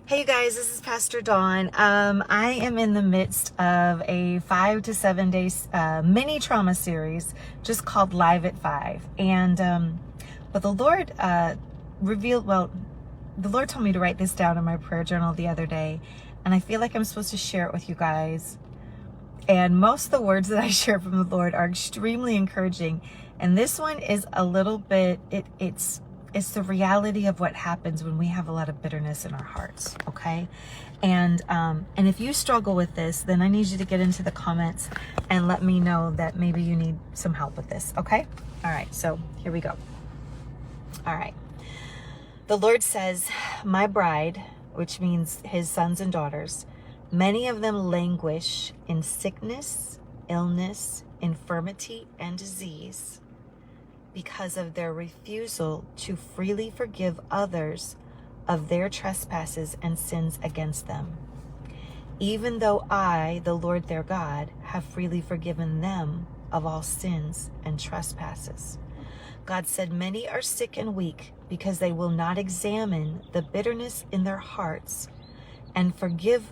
Hey you guys, this is Pastor Dawn. I am in the midst of a 5 to 7 day mini trauma series just called Live at 5. And but the Lord the Lord told me to write this down in my prayer journal the other day, and I feel like I'm supposed to share it with you guys. And most of the words that I share from the Lord are extremely encouraging, and this one is a little bit it's the reality of what happens when we have a lot of bitterness in our hearts, okay? And if you struggle with this, then I need you to get into the comments and let me know that maybe you need some help with this, okay? All right, so here we go. All right. The Lord says, my bride, which means his sons and daughters, many of them languish in sickness, illness, infirmity, and disease, because of their refusal to freely forgive others of their trespasses and sins against them, even though I, the Lord their God, have freely forgiven them of all sins and trespasses. God said, many are sick and weak because they will not examine the bitterness in their hearts and forgive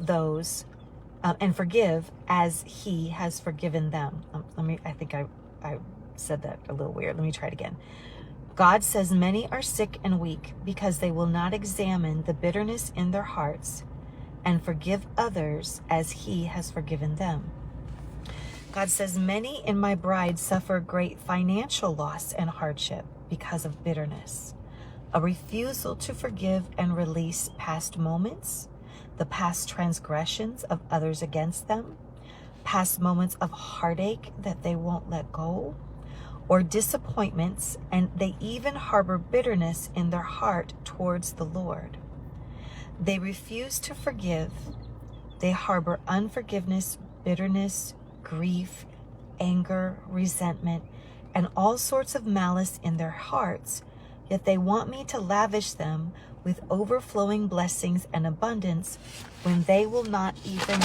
as he has forgiven them. I think I said that a little weird. Let me try it again. God says many are sick and weak because they will not examine the bitterness in their hearts and forgive others as he has forgiven them. God says many in my bride suffer great financial loss and hardship because of bitterness, a refusal to forgive and release past moments, the past transgressions of others against them, past moments of heartache that they won't let go, or disappointments, and they even harbor bitterness in their heart towards the Lord. They refuse to forgive. They harbor unforgiveness, bitterness, grief, anger, resentment, and all sorts of malice in their hearts, yet they want me to lavish them with overflowing blessings and abundance when they will not even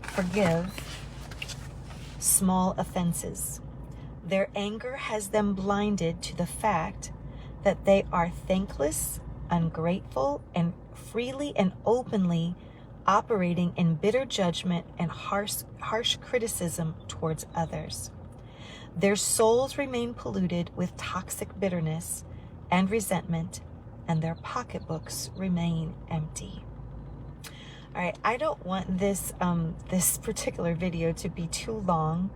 forgive small offenses. Their anger has them blinded to the fact that they are thankless, ungrateful, and freely and openly operating in bitter judgment and harsh criticism towards others. Their souls remain polluted with toxic bitterness and resentment, and their pocketbooks remain empty. All right, I don't want this particular video to be too long.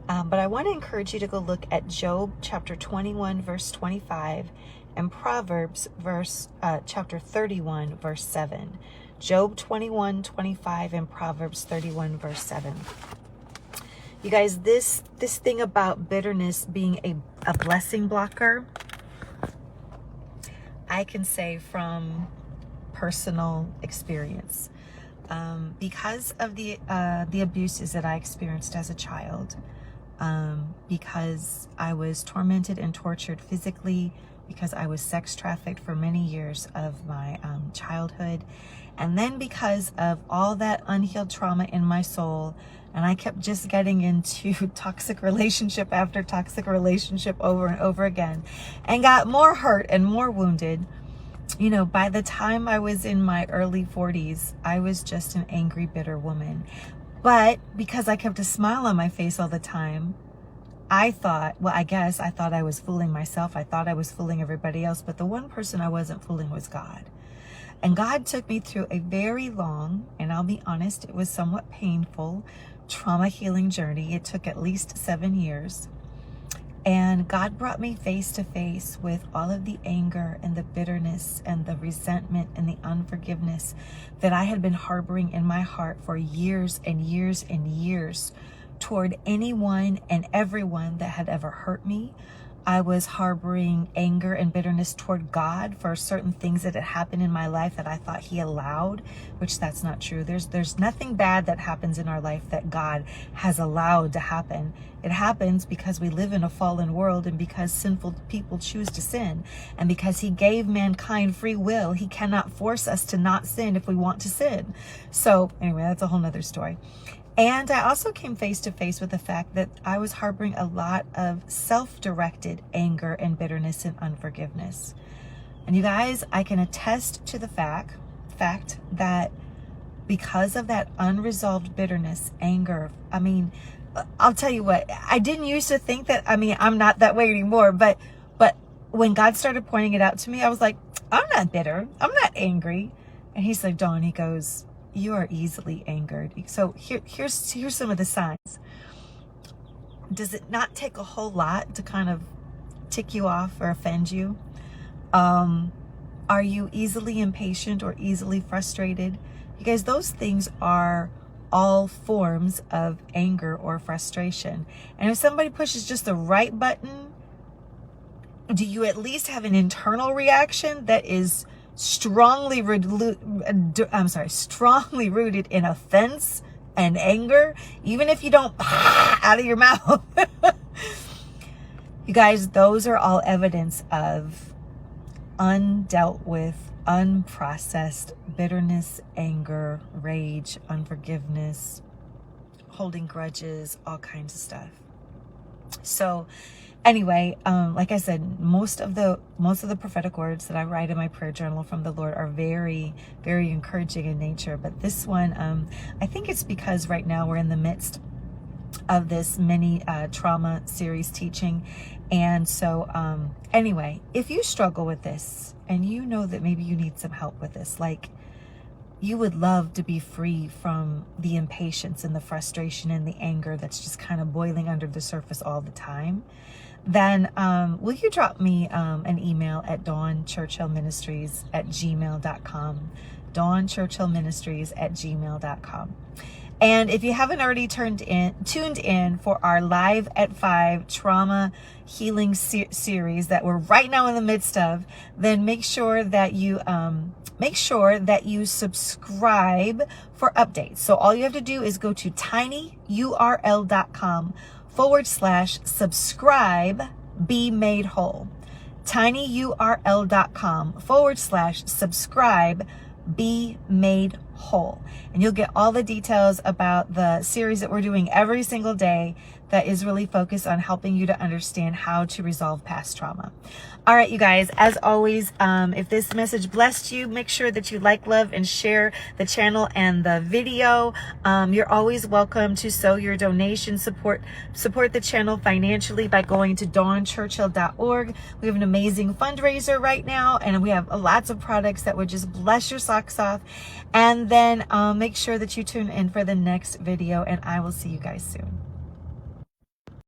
But I want to encourage you to go look at Job chapter 21, verse 25, and Proverbs chapter 31, verse 7. Job 21, 25, and Proverbs 31, verse 7. You guys, this thing about bitterness being a blessing blocker, I can say from personal experience. Because of the abuses that I experienced as a child, because I was tormented and tortured physically, because I was sex trafficked for many years of my childhood, and then because of all that unhealed trauma in my soul, and I kept just getting into toxic relationship after toxic relationship over and over again, and got more hurt and more wounded. You know, by the time I was in my early 40s, I was just an angry, bitter woman. But because I kept a smile on my face all the time, I thought I was fooling myself. I thought I was fooling everybody else. But the one person I wasn't fooling was God. And God took me through a very long, and I'll be honest, it was somewhat painful, trauma healing journey. It took at least 7 years. And God brought me face to face with all of the anger and the bitterness and the resentment and the unforgiveness that I had been harboring in my heart for years and years and years toward anyone and everyone that had ever hurt me. I was harboring anger and bitterness toward God for certain things that had happened in my life that I thought he allowed, which that's not true. There's nothing bad that happens in our life that God has allowed to happen. It happens because we live in a fallen world, and because sinful people choose to sin, and because he gave mankind free will. He cannot force us to not sin if we want to sin. So anyway, that's a whole nother story. And I also came face to face with the fact that I was harboring a lot of self-directed anger and bitterness and unforgiveness. And you guys, I can attest to the fact fact that because of that unresolved bitterness, anger, I mean, I'll tell you what, I didn't used to think that, I mean, I'm not that way anymore, but when God started pointing it out to me, I was like, I'm not bitter. I'm not angry. And he's like, Dawn, he goes, you are easily angered. So here's some of the signs. Does it not take a whole lot to kind of tick you off or offend you? Are you easily impatient or easily frustrated? You guys, those things are all forms of anger or frustration. And if somebody pushes just the right button, do you at least have an internal reaction that is strongly rooted in offense and anger, even if you don't out of your mouth? You guys, those are all evidence of undealt with, unprocessed bitterness, anger, rage, unforgiveness, holding grudges, all kinds of stuff. So anyway, like I said, most of the prophetic words that I write in my prayer journal from the Lord are very, very encouraging in nature. But this one, I think it's because right now we're in the midst of this mini trauma series teaching. And so anyway, if you struggle with this and you know that maybe you need some help with this, like you would love to be free from the impatience and the frustration and the anger that's just kind of boiling under the surface all the time, then will you drop me an email at DawnChurchillMinistries@gmail.com, DawnChurchillMinistries@gmail.com. And if you haven't already tuned in for our Live at 5 trauma healing series that we're right now in the midst of, then make sure that you subscribe for updates. So all you have to do is go to tinyurl.com/subscribe, be made whole. tinyurl.com/subscribe, be made whole. And you'll get all the details about the series that we're doing every single day that is really focused on helping you to understand how to resolve past trauma. All right, you guys, as always, if this message blessed you, make sure that you like, love, and share the channel and the video. You're always welcome to sow your donation, support the channel financially by going to DawnChurchill.org. We have an amazing fundraiser right now, and we have lots of products that would just bless your socks off. And then make sure that you tune in for the next video, and I will see you guys soon.